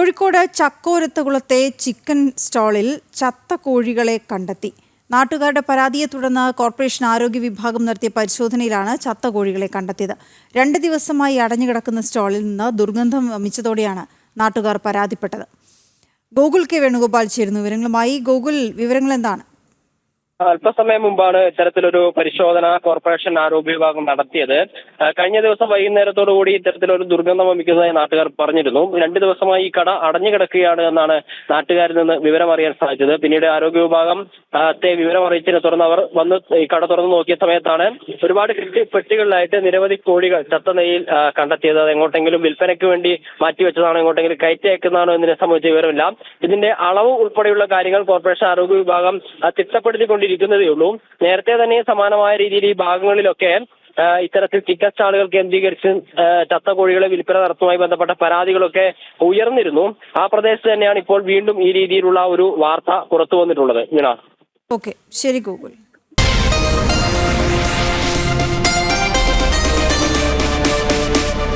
Kozhikode ചക്കോരത്തുകുളത്തെ chicken സ്റ്റാളിൽ ചത്ത കോഴികളെ കണ്ടെത്തി. നാട്ടുകാരുടെ പരാതിയെ തുടർന്ന് കോർപ്പറേഷൻ ആരോഗ്യ വിഭാഗം നടത്തിയ പരിശോധനയിലാണ് ചത്ത കോഴികളെ കണ്ടെത്തിയത്. 2 ദിവസമായി അടഞ്ഞുകിടക്കുന്ന സ്റ്റാളിൽ നിന്ന് ദുർഗന്ധം വമിച്ചതോടെയാണ് നാട്ടുകാർ പരാതിപ്പെട്ടത്. ഗോകുൽ കെ വേണുഗോപാൽ ചേരുന്നു വിവരങ്ങളുമായി. ഗോകുൽ, വിവരങ്ങൾ എന്താണ്? അല്പസമയം മുമ്പാണ് ഇത്തരത്തിലൊരു പരിശോധന കോർപ്പറേഷൻ ആരോഗ്യ വിഭാഗം നടത്തിയത്. കഴിഞ്ഞ ദിവസം വൈകുന്നേരത്തോടുകൂടി ഇത്തരത്തിലൊരു ദുർഗന്ധം വമിക്കുന്നതായി നാട്ടുകാർ പറഞ്ഞിരുന്നു. 2 ദിവസമായി ഈ കട അടഞ്ഞു കിടക്കുകയാണ് എന്നാണ് നാട്ടുകാരിൽ നിന്ന് വിവരം അറിയാൻ സാധിച്ചത്. പിന്നീട് ആരോഗ്യ വിഭാഗം വിവരം അറിയിച്ചതിനെ തുടർന്ന് അവർ വന്ന് ഈ കട തുറന്നു നോക്കിയ സമയത്താണ് ഒരുപാട് പെട്ടികളിലായിട്ട് നിരവധി കോഴികൾ ചത്ത നിലയിൽ കണ്ടെത്തിയത്. അത് എങ്ങോട്ടെങ്കിലും വിൽപ്പനയ്ക്ക് വേണ്ടി മാറ്റിവെച്ചതാണോ, എങ്ങോട്ടെങ്കിലും കയറ്റി അയക്കുന്നതാണോ എന്നതിനെ സംബന്ധിച്ച വിവരമില്ല. ഇതിന്റെ അളവ് ഉൾപ്പെടെയുള്ള കാര്യങ്ങൾ കോർപ്പറേഷൻ ആരോഗ്യ വിഭാഗം തിട്ടപ്പെടുത്തിക്കൊണ്ടിരിക്കുന്നതേ ഉള്ളൂ. നേരത്തെ തന്നെ സമാനമായ രീതിയിൽ ഈ ഭാഗങ്ങളിലൊക്കെ ഇത്തരത്തിൽ ചിക്കൻ സ്റ്റാളുകൾ കേന്ദ്രീകരിച്ച് ചത്ത കോഴികളെ വിൽപ്പന നടത്തുന്നതുമായി ബന്ധപ്പെട്ട പരാതികളൊക്കെ ഉയർന്നിരുന്നു. ആ പ്രദേശത്ത് തന്നെയാണ് ഇപ്പോൾ വീണ്ടും ഈ രീതിയിലുള്ള ഒരു വാർത്ത പുറത്തു വന്നിട്ടുള്ളത്. ഓക്കെ, ശരി ഗൂഗിൾ.